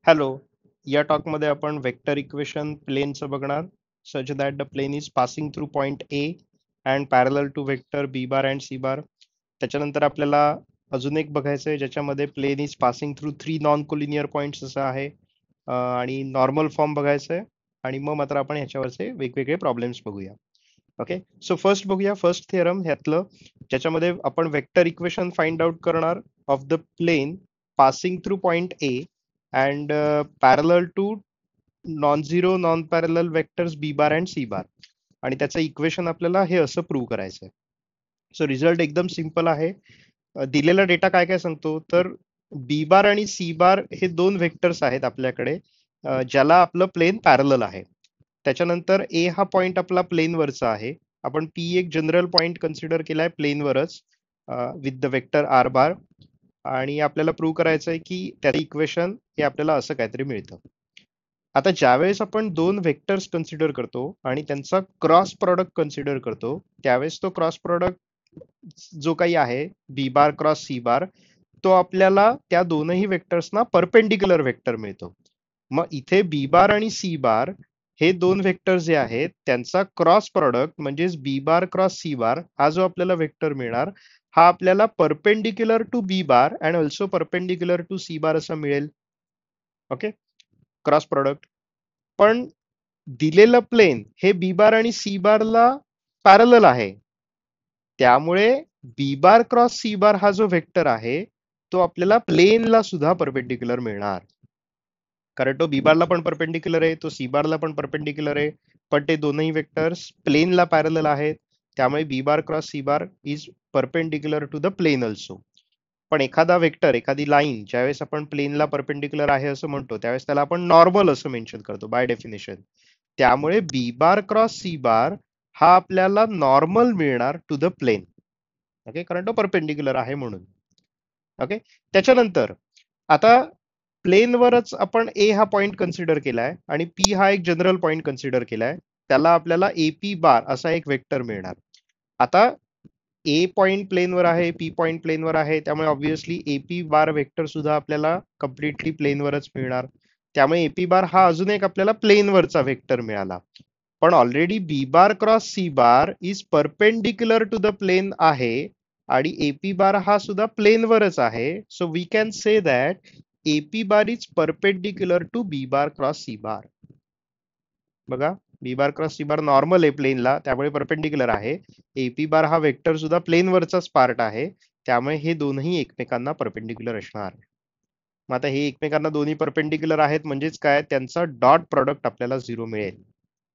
Hello, या टॉकमध्ये आपण vector equation प्लेनचं बघणार such that the plane is passing through point A and parallel to vector B bar and C bar. त्याच्यानंतर आपल्याला अजून एक बघायचं आहे ज्याच्यामध्ये plane is passing through 3 non collinear points असं आहे आणि नॉर्मल फॉर्म बघायचं आहे आणि मग मात्र आपण ह्याच्यावरचे वेगवेगळे प्रॉब्लेम्स बघूया. ओके, सो फर्स्ट बघूया फर्स्ट थिअरम ह्यातलं, ज्याच्यामध्ये आपण वेक्टर इक्वेशन फाइंड आउट करणार of the plane passing through point A and parallel to non-zero non-parallel vectors b bar and c bar आणि त्याचं इक्वेशन आपल्याला हे असं प्रूव्ह करायचं आहे. सो रिझल्ट एकदम सिंपल आहे. दिलेला डेटा काय काय सांगतो तर बी बार आणि सी बार हे दोन वेक्टर्स आहेत आपल्याकडे ज्याला आपलं प्लेन पॅरलल आहे. त्याच्यानंतर ए हा पॉइंट आपला प्लेनवरचा आहे. आपण पी एक जनरल पॉइंट कन्सिडर केलाय प्लेनवरच with the vector R bar आणि आपल्याला प्रूव्ह करायचं आहे की त्याचं इक्वेशन हे आपल्याला असं काहीतरी मिळतं. आता ज्यावेळेस आपण दोन वेक्टर्स कन्सिडर करतो आणि त्यांचा क्रॉस प्रॉडक्ट कन्सिडर करतो त्यावेळेस तो क्रॉस प्रॉडक्ट जो काही आहे बी बार क्रॉस सी बार तो आपल्याला त्या दोनही वेक्टर्सना परपेंडिक्युलर वेक्टर मिळतो. मग इथे बी बार आणि सी बार हे दोन वेक्टर जे आहेत त्यांचा क्रॉस प्रॉडक्ट म्हणजेच बी बार क्रॉस सी बार हा जो आपल्याला वेक्टर मिळणार हा आपल्याला perpendicular to B bar and also perpendicular to C bar असा मिळेल. Okay, cross product. पण दिलेलं प्लेन हे बी बार आणि सी बारला पॅरलल आहे त्यामुळे बी बार क्रॉस सी बार हा जो वेक्टर आहे तो आपल्याला प्लेनला सुद्धा परपेंडिक्युलर मिळणार, कारण तो बी बारला पण परपेंडिक्युलर आहे तो सी बारला पण परपेंडिक्युलर आहे, पण ते दोनही वेक्टर्स प्लेनला पॅरलल आहेत त्यामुळे B bar cross C bar is perpendicular to the plane also. पण एखादा वेक्टर एखादी लाईन ज्यावेळेस आपण प्लेनला परपेंडिक्युलर आहे असं म्हणतो त्यावेळेस त्याला आपण नॉर्मल असं मेन्शन करतो बाय डेफिनेशन. त्यामुळे बी बार क्रॉस सी बार हा आपल्याला नॉर्मल मिळणार टू द प्लेन. ओके, कारण तो परपेंडिक्युलर आहे म्हणून. ओके, त्याच्यानंतर आता प्लेनवरच आपण ए हा पॉइंट कन्सिडर केलाय आणि पी हा एक जनरल पॉइंट कन्सिडर केलाय त्याला आपल्याला एपी बार असा एक वेक्टर मिळणार. आता ए पॉइंट प्लेनवर आहे पी पॉइंट प्लेनवर आहे त्यामुळे ऑब्व्हियसली एपी बार वेक्टर सुद्धा आपल्याला कम्प्लिटली प्लेनवरच मिळणार. त्यामुळे एपी बार हा अजून एक आपल्याला प्लेनवरचा वेक्टर मिळाला. पण already B bar cross C bar is perpendicular to the plane आहे आणि एपी बार हा सुद्धा प्लेनवरच आहे. So we can say that AP bar is perpendicular to B bar cross C bar. बघा, B bar cross C bar normal आहे प्लेनला त्यामुळे परपेंडिक्युलर आहे. एपी बार हा वेक्टर सुद्धा प्लेनवरचाच पार्ट आहे त्यामुळे हे दोनही एकमेकांना परपेंडिक्युलर असणार. मग आता हे एकमेकांना दोन्ही परपेंडिक्युलर आहेत म्हणजेच काय त्यांचा डॉट प्रॉडक्ट आपल्याला 0 मिळेल.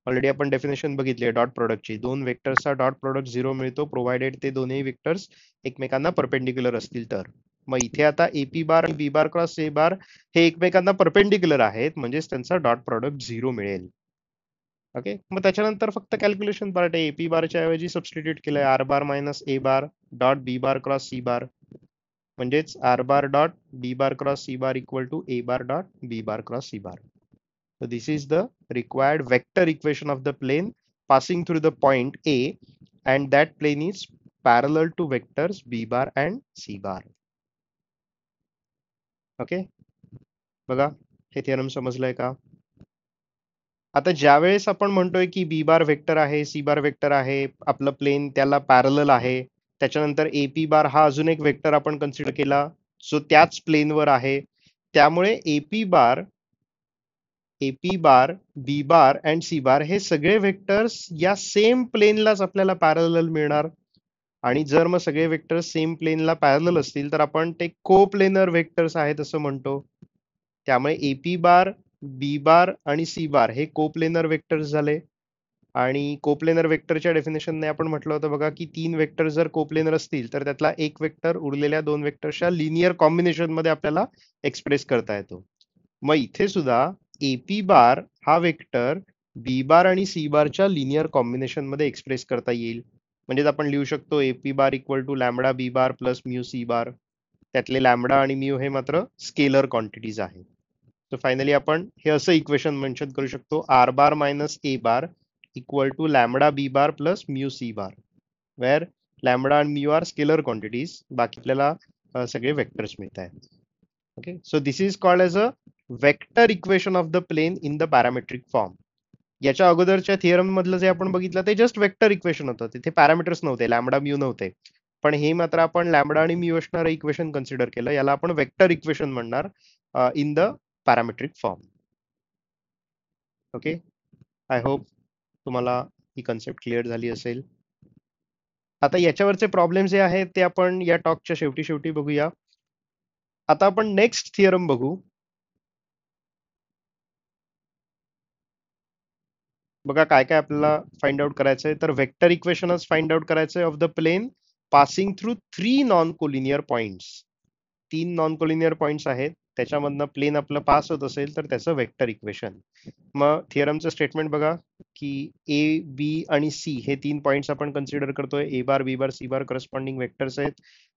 ऑलरेडी आपण डेफिनेशन बघितली डॉट प्रॉडक्टची. दोन वेक्टर्सचा डॉट प्रॉडक्ट 0 मिळतो प्रोव्हाइडेड ते दोन्ही वेक्टर्स एकमेकांना परपेंडिक्युलर असतील तर. मग इथे आता एपी बार आणि बी बार क्रॉस ए बार हे एकमेकांना परपेंडिक्युलर आहेत म्हणजेच त्यांचा डॉट प्रॉडक्ट 0 मिळेल. ओके, मग त्याच्यानंतर फक्त कॅल्क्युलेशन पार्ट आहे. एपी बारच्या ऐवजी सबस्टिट्यूट केलंय आर बार मायनस ए bar dot B bar cross C bar म्हणजेच R bar dot B bar cross C bar equal to A bar dot B bar cross C bar. So this is the required vector equation of the plane passing through the point A and that plane is parallel to vectors B bar and C bar. Okay, बघा हे theorem समजलंय का? आता ज्यावेळेस आपण म्हणतोय की B bar vector आहे C बार vector आहे आपलं प्लेन त्याला पॅरलल आहे त्याच्यानंतर एपी बार हा अजून एक वेक्टर आपण कन्सिडर केला जो त्याच प्लेनवर आहे त्यामुळे AP bar B bar and C bar हे सगळे वेक्टर्स या सेम प्लेनलाच आपल्याला पॅरलल मिळणार. आणि जर मग सगळे वेक्टर्स सेम प्लेनला पॅरलल असतील तर आपण ते कोप्लेनर वेक्टर्स आहेत असं म्हणतो. त्यामुळे एपी बार बी बार आणि सी बार हे कोप्लेनर वेक्टर्स झाले. आणि कोप्लेनर वेक्टरच्या डेफिनेशनने आपण म्हटलं होतं बघा की 3 वेक्टर जर कोप्लेनर असतील तर त्यातला एक वेक्टर उरलेल्या 2 वेक्टरच्या लिनियर कॉम्बिनेशन मध्ये आपल्याला एक्सप्रेस करता येतो. मग इथे सुद्धा एपी बार हा वेक्टर बी बार आणि सी बारच्या लिनियर कॉम्बिनेशन मध्ये एक्सप्रेस करता येईल. म्हणजेच आपण लिहू शकतो AP bar equal to lambda B bar plus mu C bar. त्यातले लॅमडा आणि म्यू हे मात्र स्केलर क्वांटिटीज आहेत. सो फायनली आपण हे असं इक्वेशन मेन्शन करू शकतो, R bar minus A bar equal to lambda B bar plus mu C bar, where lambda आणि म्यू आर स्केलर क्वांटिटीज, बाकी आपल्याला सगळे वेक्टर्स मिळत आहेत. Okay, so this is called as a vector equation of the plane in the parametric form. याच्या अगोदरच्या theorem मधलं जे आपण बघितलं ते जस्ट वेक्टर इक्वेशन होतं, तिथे पॅरामीटर्स नव्हते, लॅमडा म्यू नव्हते. पण हे मात्र आपण लॅमडा आणि म्यू असणारं इक्वेशन कन्सिडर केलं, याला आपण वेक्टर इक्वेशन म्हणणार in the parametric form. Okay, I hope तुम्हाला ही कन्सेप्ट क्लिअर झाली असेल. आता याच्यावरचे प्रॉब्लेम जे आहेत ते आपण या टॉकच्या शेवटी शेवटी बघूया. आता आपण नेक्स्ट थिअरम बघू. बघा काय काय आपल्याला फाइंड आउट करायचंय, तर वेक्टर इक्वेशनच फाइंड आउट करायचंय of the plane passing through 3 non collinear points. 3 non collinear points आहेत, त्याच्यामधनं प्लेन आपलं पास होत असेल तर त्याचं वेक्टर इक्वेशन. मग थिअरमचं स्टेटमेंट बघा की ए बी आणि सी हे 3 पॉइंट्स आपण कन्सिडर करतोय, A bar B bar C bar corresponding vectors आहेत.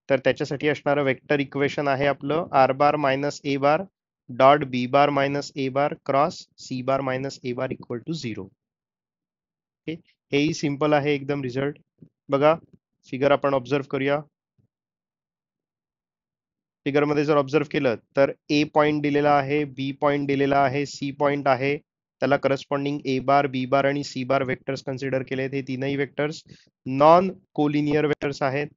तर त्याच्यासाठी असणारं वेक्टर इक्वेशन आहे आपलं R bar minus A bar dot B bar minus A bar cross C bar minus A bar equal to 0. हेही simple आहे एकदम रिझल्ट. बघा फिगर आपण ऑब्झर्व करूया. फिगर मध्ये जर ऑब्झर्व केलं तर ए पॉइंट दिलेला आहे, बी पॉइंट दिलेला आहे, सी पॉइंट आहे, त्याला करस्पॉन्डिंग ए बार बी बार आणि सी बार वेक्टर्स कन्सिडर केले. हे तीनही वेक्टर्स नॉन कोलिनियर वेक्टर्स आहेत.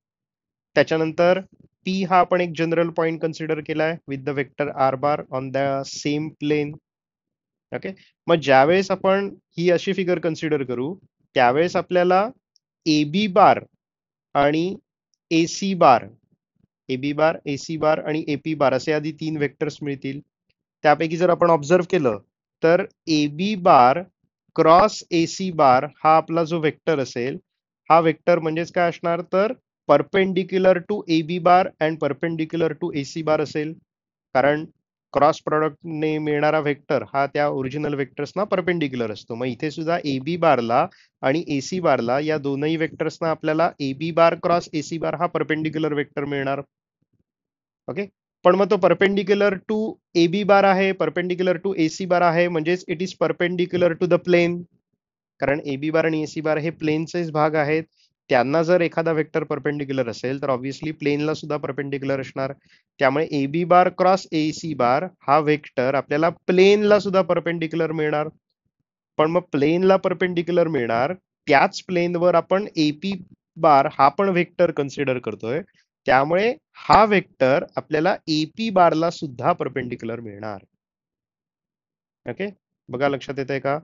त्याच्यानंतर पी हा आपण एक जनरल पॉइंट कन्सिडर केलाय with the vector R bar on the same plane. Okay, मग ज्यावेळेस आपण ही अशी फिगर कन्सिडर करू त्यावेळेस आपल्याला ए बी बार आणि ए सी बार, ए बी बार ए सी बार आणि ए पी बार असे आधी 3 वेक्टर्स मिळतील. त्यापैकी जर आपण ऑब्झर्व केलं तर ए B bar cross A C बार हा आपला जो वेक्टर असेल, हा वेक्टर म्हणजेच काय असणार, तर perpendicular to A B bar and perpendicular to A C bar असेल. कारण क्रॉस प्रॉडक्टने मिळणारा वेक्टर हा त्या ओरिजिनल वेक्टर्सना परपेंडिक्युलर असतो. मग इथे सुद्धा ए बी बारला आणि ए सी बारला या दोनही वेक्टर्सना आपल्याला ए B bar cross A C बार हा परपेंडिक्युलर वेक्टर मिळणार. ओके, पण मग तो perpendicular to A B bar आहे, perpendicular to A C bar आहे, म्हणजेच it is perpendicular to the plane. कारण ए बी बार आणि ए सी बार हे प्लेनचेच भाग आहेत. त्यांना जर एखादा वेक्टर परपेंडिक्युलर असेल तर ऑब्व्हियसली प्लेनला सुद्धा परपेंडिक्युलर असणार. त्यामुळे ए B bar cross A C बार हा वेक्टर आपल्याला प्लेनला सुद्धा परपेंडिक्युलर मिळणार. पण मग प्लेनला परपेंडिक्युलर मिळणार, त्याच प्लेनवर आपण ए पी बार हा पण वेक्टर कन्सिडर करतोय, त्यामुळे हा वेक्टर आपल्याला ए पी बारला सुद्धा परपेंडिक्युलर मिळणार. ओके, बघा लक्षात येत आहे का?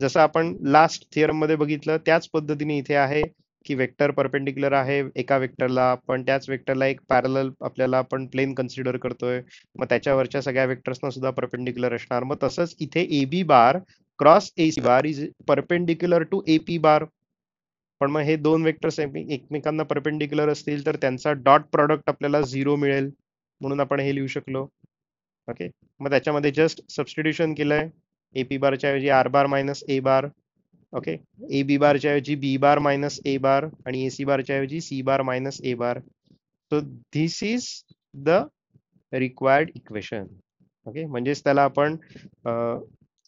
जसं आपण लास्ट थिअरम मध्ये बघितलं त्याच पद्धतीने इथे आहे की वेक्टर परपेंडिक्युलर आहे एका वेक्टरला, पण त्याच वेक्टरला एक पॅरलल आपल्याला आपण प्लेन कन्सिडर करतोय, मग त्याच्यावरच्या सगळ्या वेक्टर्सना सुद्धा परपेंडिक्युलर असणार. मग तसंच इथे A B bar cross A C bar is perpendicular to A P bar. पण मग हे दोन वेक्टर्स एकमेकांना परपेंडिक्युलर असतील तर त्यांचा डॉट प्रॉडक्ट आपल्याला 0 मिळेल, म्हणून आपण हे लिहू शकलो. ओके, मग त्याच्यामध्ये जस्ट सबस्टिट्यूशन केलंय, ए पी बारच्या ऐवजी R bar minus A bar. Okay, A B बारच्या ऐवजी बी बार मायनस ए बार आणि ए सी बारच्या ऐवजी C bar minus A bar. So this is the required equation. Okay, म्हणजेच त्याला आपण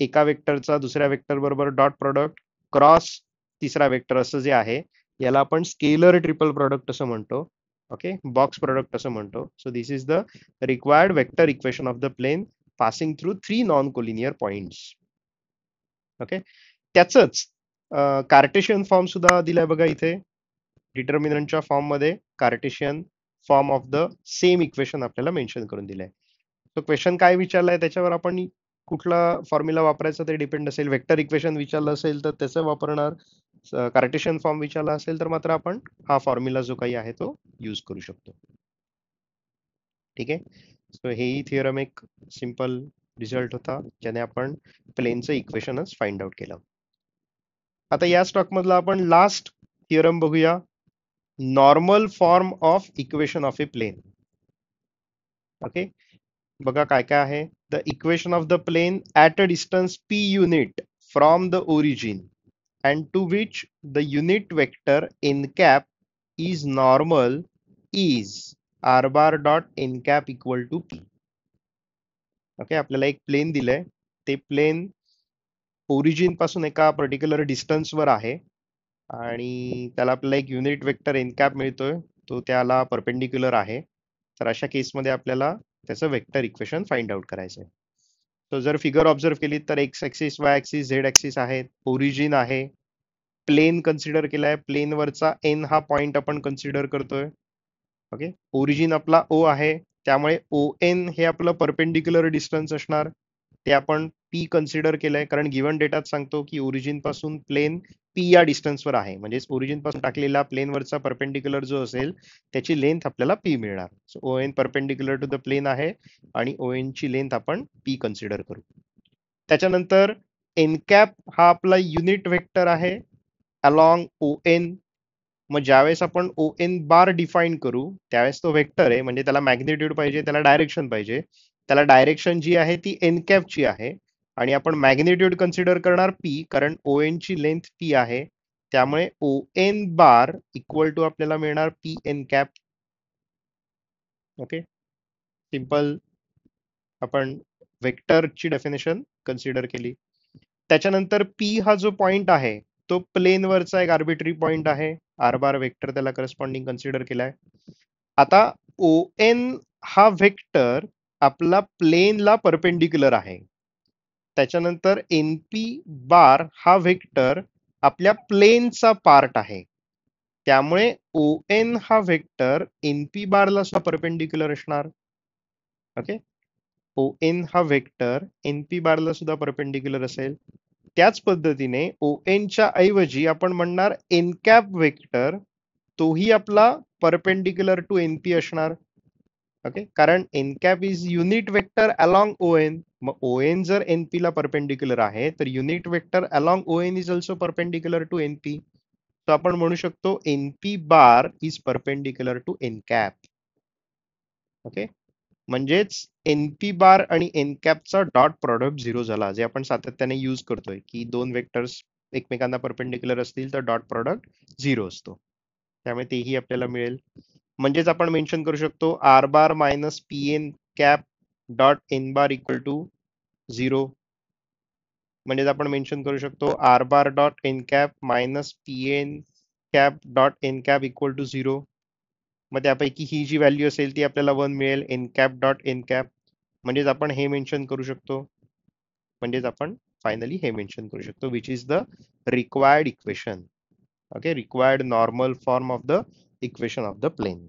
एका वेक्टरचा दुसऱ्या वेक्टर बरोबर डॉट प्रॉडक्ट क्रॉस तिसरा वेक्टर असं जे आहे याला आपण स्केलर ट्रिपल प्रॉडक्ट असं म्हणतो. ओके, बॉक्स प्रॉडक्ट असं म्हणतो. So this is the required vector equation of the plane passing through 3 non collinear points. Okay, त्याचंच कार्टेशियन फॉर्म सुद्धा दिलाय बघा इथे. डिटर्मिनंटच्या फॉर्म मध्ये Cartesian form of the same equation आपल्याला मेन्शन करून दिलंय. तो क्वेश्चन काय विचारलाय त्याच्यावर आपण कुठला फॉर्म्युला वापरायचा ते डिपेंड असेल. वेक्टर इक्वेशन विचारलं असेल तर त्याचं वापरणार, कार्टेशियन फॉर्म विचारला असेल तर मात्र आपण हा फॉर्म्युला जो काही आहे तो यूज करू शकतो. ठीक आहे, सो हेही थिअरम एक सिंपल रिझल्ट होता ज्याने आपण प्लेनचं इक्वेशनच फाइंड आउट केलं. आता या स्टॉक मधला आपण लास्ट थिअरम बघूया, normal form of equation of a plane. Okay, बघा काय काय आहे. The equation of the plane at a distance P unit from the origin and to which the unit vector n cap is normal is r bar dot n cap equal to p. Okay, आपल्याला एक plain दिलंय, ते plain origin पासून एका particular डिस्टन्सवर आहे आणि त्याला आपल्याला एक युनिट वेक्टर एन कॅप मिळतोय, तो त्याला परपेंडिक्युलर आहे. तर अशा केसमध्ये आपल्याला त्याचं वेक्टर इक्वेशन फाइंड आउट करायचं आहे. तो जर फिगर ऑब्झर्व केली तर x axis, Y axis, Z axis आहेत, ओरिजिन आहे, प्लेन कन्सिडर केलाय, प्लेनवरचा एन हा पॉइंट आपण कन्सिडर करतोय. ओके, ओरिजिन आपला ओ आहे, त्यामुळे ओ एन हे आपलं परपेंडिक्युलर डिस्टन्स असणार, ते आपण पी कन्सिडर केलंय, कारण गिव्हन डेटात सांगतो की ओरिजिन पासून प्लेन पी या डिस्टन्सवर आहे, म्हणजे ओरिजिन पासून टाकलेला प्लेनवरचा परपेंडिक्युलर जो असेल त्याची लेंथ आपल्याला पी मिळणार. So O N perpendicular to the plane आहे आणि ओ एन ची लेंथ आपण पी कन्सिडर करू. त्याच्यानंतर एन कॅप हा आपला युनिट वेक्टर आहे अलॉंग ओ एन. मग ज्यावेळेस आपण ओ एन बार डिफाईन करू त्यावेळेस तो वेक्टर आहे, म्हणजे त्याला मॅग्निट्यूड पाहिजे, त्याला डायरेक्शन पाहिजे. त्याला डायरेक्शन जी आहे ती एन कॅपची आहे आणि आपण मॅग्निट्यूड कन्सिडर करणार पी, कारण ओ एन ची लेंथ पी आहे. त्यामुळे O N bar equal to आपल्याला मिळणार P N cap. Okay, simple आपण वेक्टरची डेफिनेशन कन्सिडर केली. त्याच्यानंतर पी हा जो पॉइंट आहे तो प्लेनवरचा एक आर्बिटरी पॉइंट आहे, आर बार वेक्टर त्याला करस्पॉन्डिंग कन्सिडर केलाय. आता ओ एन हा वेक्टर आपला प्लेनला परपेंडिक्युलर आहे. त्याच्यानंतर एनपी बार हा वेक्टर आपल्या प्लेनचा पार्ट आहे, त्यामुळे ओ एन हा वेक्टर एनपी बारला सुद्धा परपेंडिक्युलर असणार. ओके, ओ एन हा वेक्टर एनपी बारला सुद्धा परपेंडिक्युलर असेल. त्याच पद्धतीने ओ एनच्या ऐवजी आपण म्हणणार एन कॅप वेक्टर, तोही आपला परपेंडिक्युलर टू एनपी असणार. ओके, कारण N cap is unit vector along O N. मग ओ एन जर एनपी ला परपेंडिक्युलर आहे तर unit vector along O N is also perpendicular to NP. तर आपण म्हणू शकतो NP bar is perpendicular to N cap. Okay, म्हणजेच एनपी बार आणि एन कॅपचा डॉट प्रॉडक्ट झिरो झाला, जे आपण सातत्याने यूज करतोय की दोन वेक्टर्स एकमेकांना परपेंडिक्युलर असतील तर डॉट प्रॉडक्ट झिरो असतो, त्यामुळे तेही आपल्याला मिळेल. म्हणजेच आपण मेन्शन करू शकतो R bar minus P N cap dot N bar equal to zero. म्हणजेच आपण मेन्शन करू शकतो R bar dot N cap minus P N cap dot N cap equal to zero. मग त्यापैकी ही जी व्हॅल्यू असेल ती आपल्याला 1 मिळेल, N cap dot N cap. म्हणजेच आपण हे मेन्शन करू शकतो, म्हणजेच आपण फायनली हे मेन्शन करू शकतो which is the required equation. Okay, required normal form of the equation of the plane.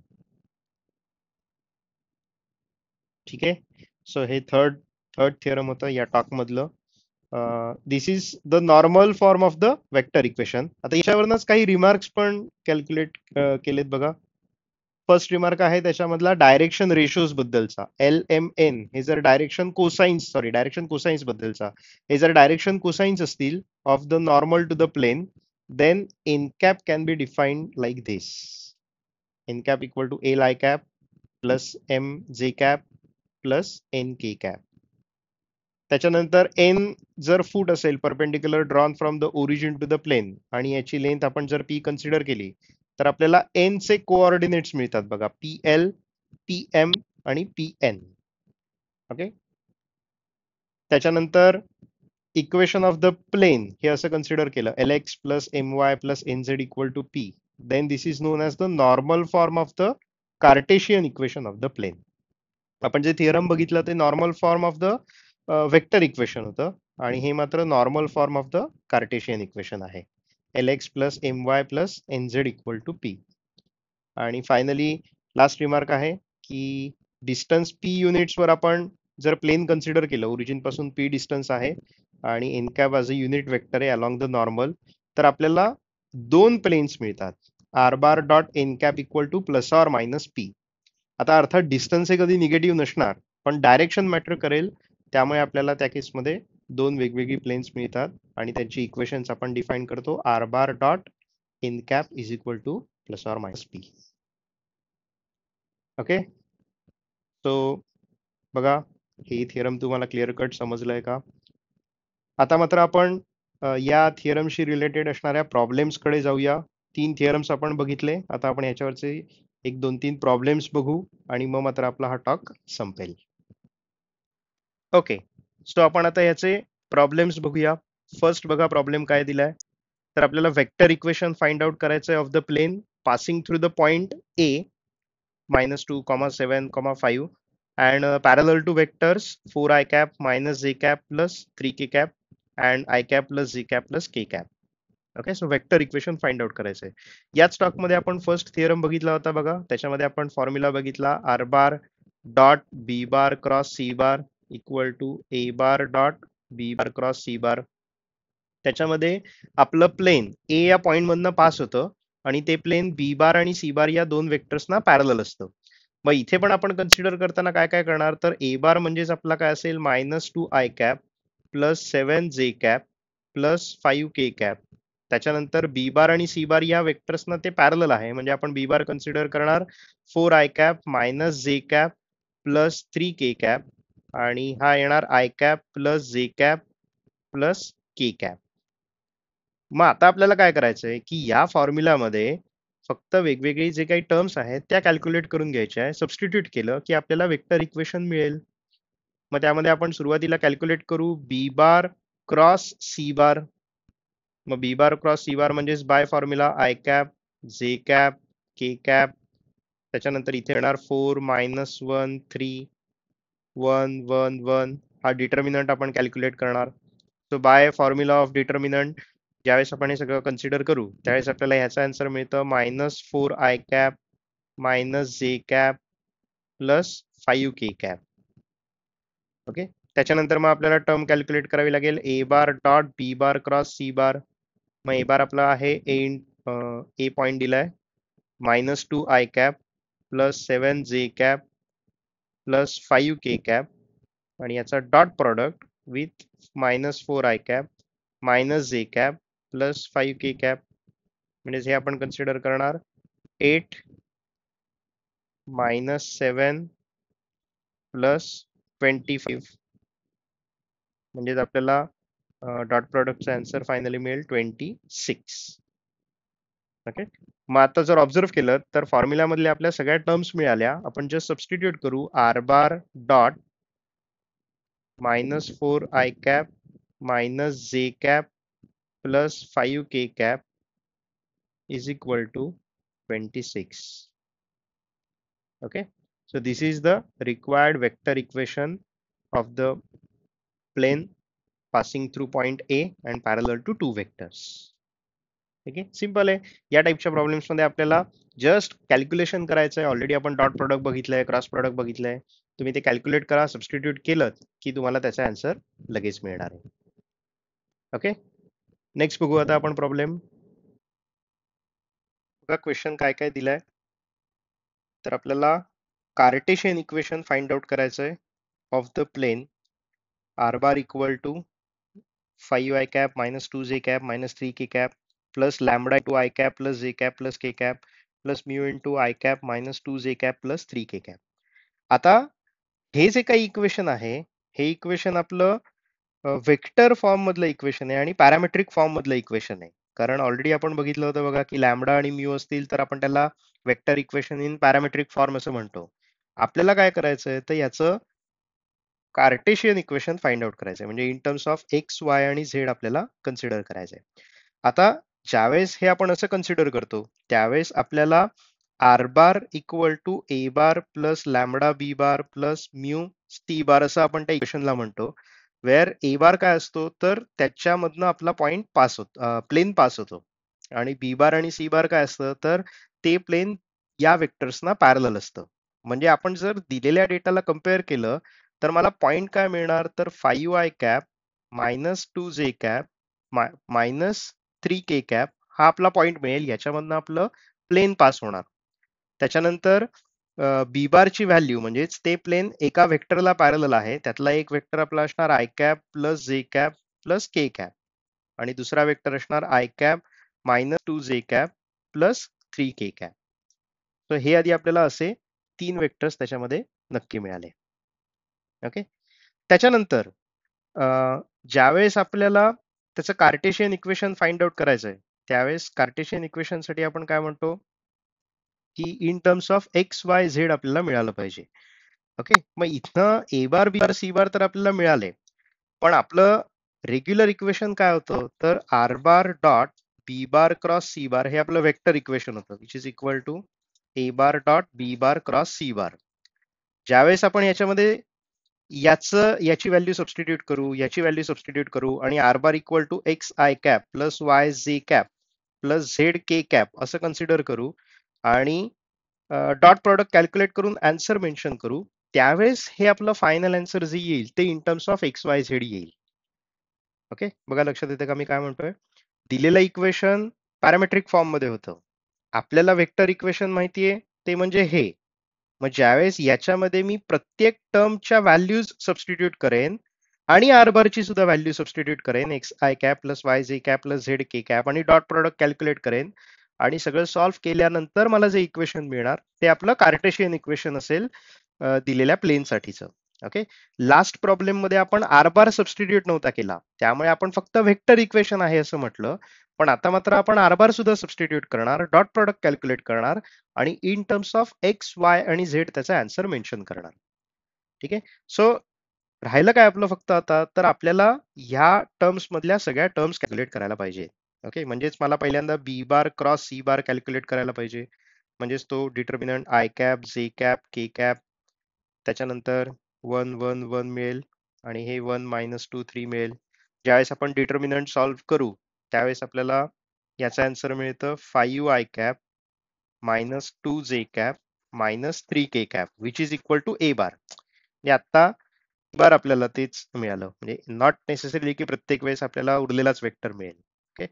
ठीक आहे, सो हे थर्ड थिअरम होतं या टॉक मधलं. This is the normal form of the vector equation. आता याच्यावरच काही रिमार्क्स पण कॅल्क्युलेट केलेत बघा. फर्स्ट रिमार्क आहे त्याच्यामधला डायरेक्शन रेशोज बद्दलचा. एल एम एन हे जर डायरेक्शन कोसाइन्स बद्दलचा, हे जर डायरेक्शन कोसाइन्स असतील of the normal to the plane, then N cap can be defined like this. N cap equal to L I cap plus M J cap plus N K cap. त्याच्यानंतर N जर foot असेल perpendicular drawn from the origin to the plane आणि याची length आपण जर P consider केली तर आपल्याला एन चे कोऑर्डिनेट्स मिळतात बघा, पी एल, पी एम आणि पी एन. ओके, त्याच्यानंतर इक्वेशन ऑफ द प्लेन हे असं कन्सिडर केलं, L X plus M Y plus N Z equal to P, then this is known as the normal form of the Cartesian equation of the plane. आपण जे theorem बघितलं ते normal form of the vector equation होतं आणि हे मात्र normal form of the Cartesian equation आहे, L X plus M Y plus N Z equal to P. आणि फायनली लास्ट रिमार्क आहे की डिस्टन्स पी युनिट्सवर आपण जर प्लेन कन्सिडर केलं, ओरिजिन पासून पी डिस्टन्स आहे आणि N cap as a unit vector आहे अलॉंग द नॉर्मल, तर आपल्याला दोन प्लेन्स मिळतात, R bar dot N cap equal to plus or minus P. आता अर्थात डिस्टन्स हे कधी निगेटिव्ह नसणार, पण डायरेक्शन मॅटर करेल, त्यामुळे आपल्याला त्या केसमध्ये दोन वेगवेगळी प्लेन्स मिळतात आणि त्यांची इक्वेशन्स आपण डिफाईन करतो, R bar dot N cap is equal to plus or minus P. Okay, so बघा हे थिअरम तुम्हाला क्लिअर कट समजलंय का? आता मात्र आपण या थिअरमशी रिलेटेड असणाऱ्या प्रॉब्लेम्स कडे जाऊया. 3 थिअरम्स आपण बघितले, आता आपण याच्यावरचे 1-2-3 प्रॉब्लेम्स बघू आणि मग मात्र आपला हा टॉक संपेल. ओके, सो आपण आता याचे प्रॉब्लेम्स बघूया. फर्स्ट बघा प्रॉब्लेम काय दिलाय. तर आपल्याला वेक्टर इक्वेशन फाइंड आउट करायचं आहे of the plane passing through the point A -2, 7, 5 and parallel to vectors 4 I cap minus j cap plus 3 k cap and I cap plus j cap plus k cap. Okay, so vector equation find out करायचंय. याच stock मध्ये आपण first theorem बघितला होता बघा. त्याच्यामध्ये आपण formula बघितला R bar dot B bar cross C bar equal to A bar dot B bar cross C bar. त्याच्यामध्ये आपलं प्लेन ए या पॉइंट मधनं पास होतं आणि ते प्लेन बी बार आणि सी बार या दोन वेक्टर्सना पॅरलल असतं. मग इथे पण आपण कन्सिडर करताना काय काय करणार, तर ए बार म्हणजेच आपला काय असेल -2 I cap plus 7 j cap plus 5 K cap. त्याच्यानंतर बी बार आणि सी बार या वेक्टर्सना ते पॅरलल आहे, म्हणजे आपण बी बार कन्सिडर करणार 4 I cap minus J cap plus 3 K cap आणि हा येणार I cap plus j cap plus k cap. मग आता आपल्याला काय करायचंय की या फॉर्म्युलामध्ये फक्त वेगवेगळी जे काही टर्म्स आहेत त्या कॅल्क्युलेट करून घ्यायच्या आहे. सबस्टिट्यूट केलं की आपल्याला वेक्टर इक्वेशन मिळेल. मग त्यामध्ये आपण सुरुवातीला कॅल्क्युलेट करू बी बार क्रॉस सी बार. मग बी बार क्रॉस सी बार म्हणजेच by formula I cap J cap K cap. त्याच्यानंतर इथे येणार 4 -1 3 1 1 1. हा डिटर्मिनंट आपण कॅल्क्युलेट करणार. So by formula of determinant ज्यावेळेस आपण हे सगळं कन्सिडर करू त्यावेळेस आपल्याला ह्याचा आन्सर मिळतं -4 I cap minus J cap plus 5 K cap. Okay, त्याच्यानंतर मग आपल्याला टर्म कॅल्क्युलेट करावी लागेल A bar dot B bar cross C bar. मग ए बार आपला आहे ए पॉइंट दिलाय -2 I cap plus 7 j cap plus 5 K cap आणि याचा dot product with -4 I cap minus J cap plus 5 K cap. म्हणजे हे आपण कन्सिडर करणार 8 -7 प्लस 25. म्हणजेच आपल्याला डॉट प्रॉडक्टचा आन्सर फायनली मिळेल 26. ओके, मग आता जर ऑब्झर्व केलं तर फॉर्म्युला मधल्या आपल्या सगळ्या टर्म्स मिळाल्या. आपण जस्ट सबस्टिट्यूट करू R bar dot -4 I cap minus J cap plus 5 K cap is equal to 26. Okay, so this is the required vector equation of the plane passing through point A and parallel to two vectors. ठीक आहे, simple आहे. या टाइपच्या problems मध्ये आपल्याला just calculation करायचं आहे. Already आपण dot product बघितलंय, क्रॉस प्रॉडक्ट बघितलंय. तुम्ही ते कॅल्क्युलेट करा, सबस्टिट्यूट केलं की तुम्हाला त्याचा आन्सर लगेच मिळणार आहे. ओके, नेक्स्ट बघू आता आपण प्रॉब्लेम. बघा क्वेश्चन काय काय दिलाय. तर आपल्याला कार्टेशियन इक्वेशन फाइंड आउट करायचं आहे of the plane R bar equal to 5 i cap minus 2 j cap minus 3 k cap plus lambda into i cap plus j cap plus k cap plus mu into i cap minus 2 j cap plus 3 k cap. आता हे जे काही equation आहे हे equation आपलं vector form मधलं equation आहे आणि पॅरामेट्रिक फॉर्म मधलं इक्वेशन आहे. कारण ऑलरेडी आपण बघितलं होतं बघा की लॅमडा आणि म्यू असतील तर आपण त्याला vector equation in parametric form असं म्हणतो. आपल्याला काय करायचंय तर याचं कार्टेशियन इक्वेशन फाइंड आउट करायचं आहे, म्हणजे in terms of x y आणि झेड आपल्याला कन्सिडर करायचं आहे. आता ज्यावेळेस हे आपण असं कन्सिडर करतो त्यावेळेस आपल्याला R bar equal to A bar plus lambda B bar plus mu C bar असं आपण त्या इक्वेशनला म्हणतो. वेअर ए बार काय असतो तर त्याच्यामधनं आपला पॉइंट पास होतो, प्लेन पास होतो. आणि बी बार आणि सी बार काय असतं तर ते प्लेन या वेक्टर्सना पॅरलल असतं. म्हणजे आपण जर दिलेल्या डेटाला कम्पेअर केलं तर मला पॉइंट काय मिळणार तर 5 I cap minus 2 J cap minus 3 K cap हा आपला पॉइंट मिळेल. याच्यामधनं आपलं प्लेन पास होणार. त्याच्यानंतर बी बारची व्हॅल्यू म्हणजेच ते प्लेन एका वेक्टरला पॅरलल आहे, त्यातला एक वेक्टर आपला असणार I cap plus j cap plus k cap आणि दुसरा वेक्टर असणार I cap -2 J cap plus 3 K cap. तर हे आधी आपल्याला असे 3 वेक्टर्स त्याच्यामध्ये नक्की मिळाले. ओके, त्याच्यानंतर ज्यावेळेस आपल्याला त्याचं कार्टेशियन इक्वेशन फाइंड आउट करायचं आहे त्यावेळेस कार्टेशियन इक्वेशन साठी आपण काय म्हणतो की in terms of x Y Z आपल्याला मिळालं पाहिजे. ओके, मग इथनं ए बार बी बार सी बार तर आपल्याला मिळाले, पण आपलं रेग्युलर इक्वेशन काय होतं, तर R bar dot B bar cross C bar हे आपलं वेक्टर इक्वेशन होतं, which is equal to A bar dot B bar cross C bar. ज्यावेळेस आपण याच्यामध्ये याची व्हॅल्यू सबस्टिट्यूट करू, याची व्हॅल्यू सबस्टिट्यूट करू आणि R bar equal to X I cap plus Y J cap plus Z K cap असं consider करू आणि डॉट प्रॉडक्ट कॅल्क्युलेट करून आन्सर मेन्शन करू, त्यावेळेस हे आपलं फायनल आन्सर जे येईल ते in terms of x Y Z येईल. ओके, बघा लक्षात येते का मी काय म्हणतोय. दिलेलं इक्वेशन पॅरामेट्रिक फॉर्म मध्ये होतं, आपल्याला वेक्टर इक्वेशन माहितीये ते म्हणजे हे. मग ज्यावेळेस याच्यामध्ये मी प्रत्येक टर्मच्या व्हॅल्यूज सबस्टिट्यूट करेन आणि आर बारची सुद्धा व्हॅल्यू सबस्टिट्यूट करेन, X I cap plus Y J cap plus Z K cap आणि डॉट प्रॉडक्ट कॅल्क्युलेट करेन आणि सगळं सॉल्व्ह केल्यानंतर मला जे इक्वेशन मिळणार ते आपलं कार्टेशियन इक्वेशन असेल दिलेल्या प्लेन साठीचं. ओके, लास्ट प्रॉब्लेम मध्ये आपण आर बार सबस्टिट्यूट नव्हता केला, त्यामुळे आपण फक्त व्हेक्टर इक्वेशन आहे असं म्हटलं. पण आता मात्र आपण आर बार सुद्धा सबस्टिट्यूट करणार, डॉट प्रॉडक्ट कॅल्क्युलेट करणार आणि in terms of x y आणि झेड त्याचा आन्सर मेन्शन करणार. ठीक आहे, सो राहिलं काय आपलं फक्त आता, तर आपल्याला ह्या टर्म्स मधल्या सगळ्या टर्म्स कॅल्क्युलेट करायला पाहिजे. ओके, म्हणजेच मला पहिल्यांदा बी बार क्रॉस सी बार कॅल्क्युलेट करायला पाहिजे, म्हणजेच तो डिटर्मिनंट आय कॅप झे कॅप के कॅप, त्याच्यानंतर 1 1 1 मिळेल आणि हे 1 - 2 3 मिळेल. ज्यावेळेस आपण डिटर्मिनंट सॉल्व्ह करू त्यावेळेस आपल्याला याचा आन्सर मिळतं 5 I cap -2 J cap -3 K cap which is equal to A bar. आता बार आपल्याला तेच मिळालं, म्हणजे नॉट नेसेसरी की प्रत्येक वेळेस आपल्याला उरलेलाच वेक्टर मिळेल. ओके,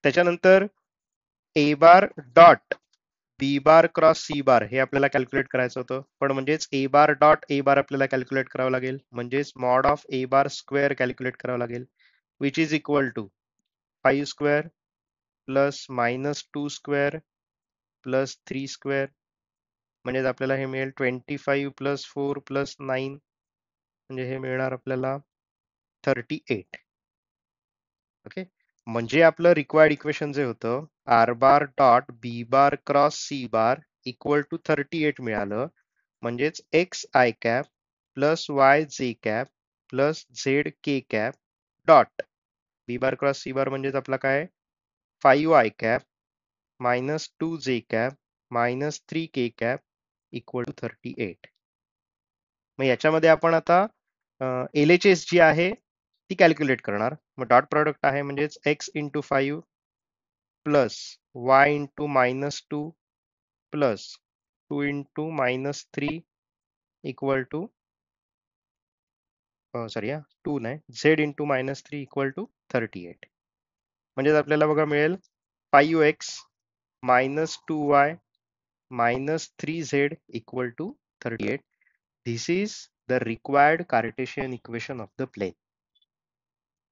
त्याच्यानंतर A bar dot B bar cross C bar हे आपल्याला कॅल्क्युलेट करायचं होतं, पण म्हणजेच ए बार डॉट ए बार आपल्याला कॅल्क्युलेट करावं लागेल, म्हणजेच mod of A bar square calculate करावं लागेल, which is equal to 5 square plus -2 square plus 3 square, म्हणजेच आपल्याला हे मिळेल 25 प्लस 4 प्लस 9, म्हणजे हे मिळणार आपल्याला 38. ओके, म्हणजे आपलं रिक्वायर्ड इक्वेशन जे होतं R bar dot B bar cross C bar equal to 38 मिळालं, म्हणजेच X I cap plus Y J cap plus Z K cap dot B bar cross C bar म्हणजेच आपला काय 5 I cap -2 J cap -3 K cap equal to 38. मग याच्यामध्ये आपण आता L H S G आहे ती कॅल्क्युलेट करणार. मग डॉट प्रॉडक्ट आहे म्हणजेच x into 5 plus y into -2 plus 2 into -3 equal to sorry 2 नाही, झेड इंटू -3 इक्वल टू 38. म्हणजेच आपल्याला बघा मिळेल 5x -2y -3z equal to 38. This is the required Cartesian equation of the plane.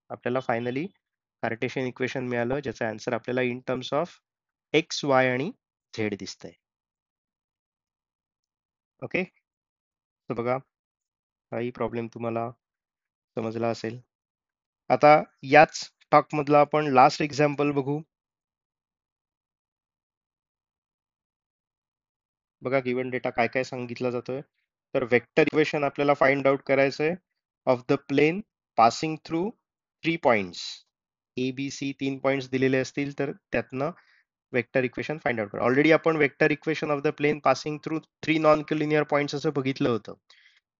आपल्याला फायनली कार्टेशियन इक्वेशन मिळालं ज्याचा answer आपल्याला in terms of x y आणि झेड दिसतंय. ओके, तर बघा काही प्रॉब्लेम तुम्हाला समजला असेल. आता याच टॉक मधला आपण लास्ट एक्झाम्पल बघू. बघा गिवन डेटा काय काय सांगितलं जातोय, तर वेक्टर इक्वेशन आपल्याला फाइंड आउट करायचंय of the plane passing through 3 points. A B C 3 points दिलेले असतील तर त्यातनं वेक्टर इक्वेशन फाइंड आउट करा. ऑलरेडी आपण vector equation of the plane passing through 3 non points असं बघितलं होतं,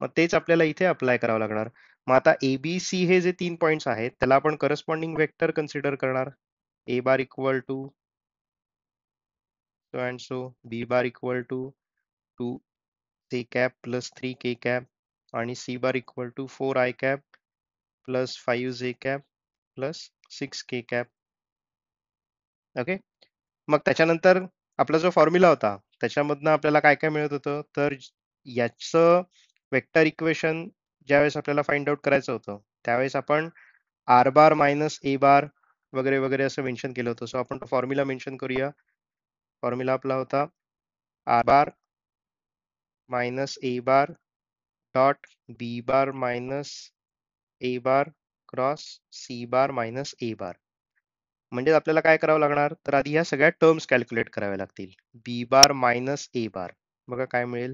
मग तेच आपल्याला इथे अप्लाय करावं लागणार. मग आता ए बी सी हे जे 3 पॉइंट्स आहेत त्याला आपण करस्पॉन्डिंग वेक्टर कन्सिडर करणार. A bar equal to so and so, B bar equal to 2 cap plus 3 K cap आणि C bar equal to 4 I cap plus 5 J cap plus 6 K cap. Okay, मग त्याच्यानंतर आपला जो formula होता त्याच्यामधनं आपल्याला काय काय मिळत होतं, तर याचं वेक्टर इक्वेशन ज्यावेळेस आपल्याला फाइंड आउट करायचं होतं त्यावेळेस आपण आर बार मायनस ए बार वगैरे वगैरे असं मेन्शन केलं होतं. सो आपण फॉर्म्युला मेन्शन करूया. फॉर्म्युला आपला होता आर बार मायनस ए bar dot B bar minus ए bar cross C bar minus ए बार. म्हणजे आपल्याला काय करावं लागणार, तर आधी ह्या सगळ्या टर्म्स कॅल्क्युलेट कराव्या लागतील. बी बार मायनस ए बार, बघा काय मिळेल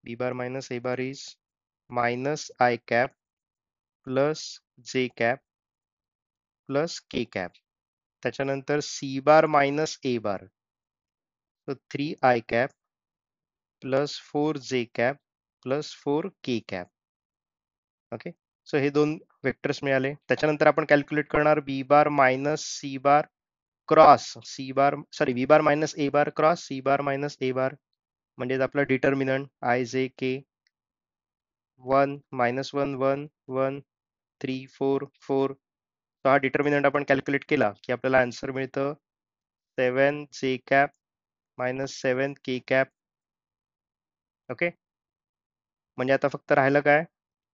b bar minus a bar is minus I cap plus j cap plus k cap. त्याच्यानंतर c bar minus a bar, so 3 I cap plus 4j cap plus 4k cap. Okay, so हे दोन vectors मिळाले. त्याच्यानंतर आपण calculate करणार बी bar minus C बार cross C बार, sorry बी bar minus ए bar cross C bar minus ए bar, म्हणजे आपलं determinant I जे के 1 minus 1 1 1 3 4 4. तो हा डिटर्मिनंट आपण कॅल्क्युलेट केला की आपल्याला आन्सर मिळतं 7 j cap minus 7 k cap. Okay, म्हणजे आता फक्त राहिलं काय,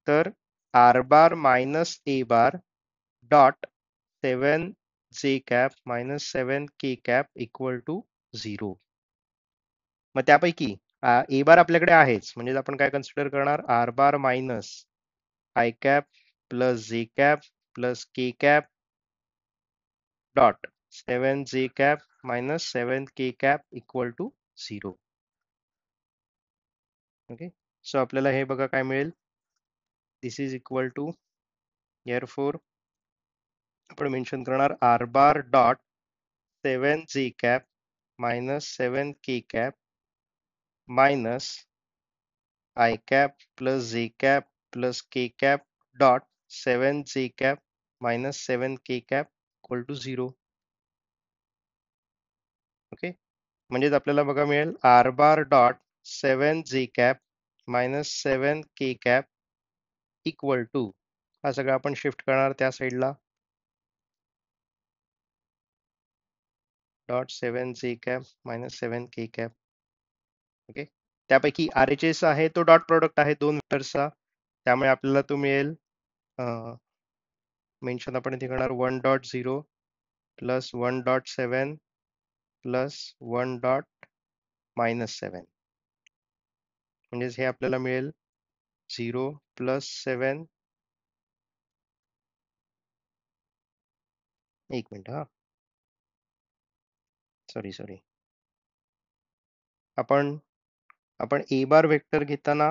तर R bar minus A bar dot 7 j cap minus 7 k cap equal to 0. मग त्यापैकी ए बार आपल्याकडे आहेच, म्हणजे आपण काय कन्सिडर करणार, r bar minus i cap plus j cap plus k cap dot 7 j cap minus 7 k cap equal to 0. Okay, so आपल्याला हे बघा काय मिळेल, this is equal to, therefore आपण मेन्शन करणार r bar dot 7 j cap minus 7 k cap minus I cap plus J cap plus K cap dot 7 J cap minus 7 K cap equal to 0. Okay, म्हणजेच आपल्याला बघा मिळेल R bar dot 7 J cap minus 7 K cap equal to, हा सगळं आपण shift करणार त्या साईडला, dot 7 J cap minus 7 K cap. Okay, त्यापैकी RHS आहे तो डॉट प्रोडक्ट आहे दोन वेक्टर्सचा, त्यामुळे आपल्याला तो मिळेल, मेन्शन आपण इथे करणार 1 dot 0 plus 1 dot 7 plus 1 dot minus 7, म्हणजेच हे आपल्याला मिळेल 0 प्लस 7, एक मिनिट हा, सॉरी आपण आपण ए बार वेक्टर घेताना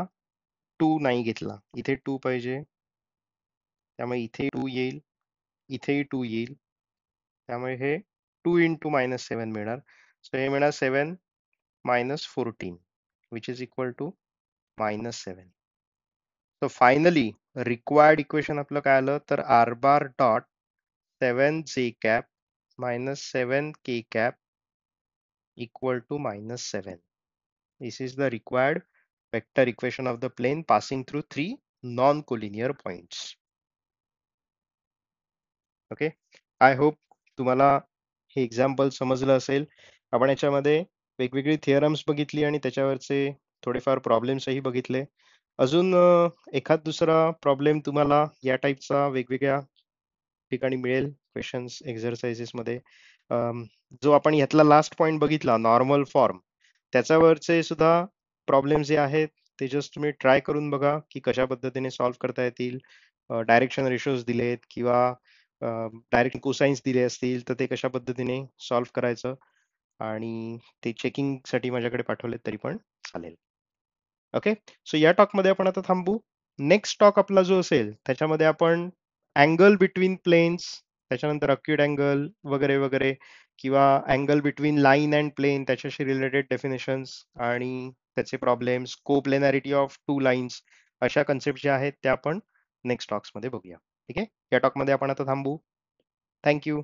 2 नाही घेतला, इथे 2 पाहिजे, त्यामुळे इथे 2 येईल, इथेही 2 येईल, त्यामुळे हे 2 इंटू मायनस 7 मिळणार. सो हे मिळणार 7 minus 14 which is equal to minus 7. So finally required equation आपलं काय आलं, तर R bar dot 7 j cap minus 7 k cap equal to minus 7. This is the required vector equation of the plane passing through three non-collinear points. Okay, I hope तुम्हाला हे example समजलं असेल. आपण याच्यामध्ये वेगवेगळी थिअरम्स बघितली आणि त्याच्यावरचे थोडेफार प्रॉब्लेम्सही बघितले. अजून एखाद दुसरा प्रॉब्लेम तुम्हाला या टाईपचा वेगवेगळ्या ठिकाणी मिळेल क्वेश्चन्स एक्झरसाइजेस मध्ये. जो आपण यातला लास्ट पॉइंट बघितला नॉर्मल फॉर्म, त्याच्यावरचे सुद्धा प्रॉब्लेम जे आहेत ते जस्ट तुम्ही ट्राय करून बघा की कशा पद्धतीने सॉल्व्ह करता येतील. डायरेक्शन रेशोज दिलेत किंवा डायरेक्ट कोसाइन्स दिले असतील तर ते कशा पद्धतीने सॉल्व्ह करायचं, आणि ते चेकिंग साठी माझ्याकडे पाठवले तरी पण चालेल. ओके, सो या टॉक मध्ये आपण आता थांबू. नेक्स्ट टॉक आपला जो असेल त्याच्यामध्ये आपण अँगल बिटवीन प्लेन्स, त्याच्यानंतर अक्यूट अँगल वगैरे वगैरे, किंवा angle between line and plane त्याच्याशी रिलेटेड डेफिनेशन्स आणि त्याचे problems, coplanarity of two lines, अशा कन्सेप्ट ज्या आहेत त्या आपण नेक्स्ट टॉक्स मध्ये बघूया. ठीक आहे, या टॉक मध्ये आपण आता थांबू. थँक्यू.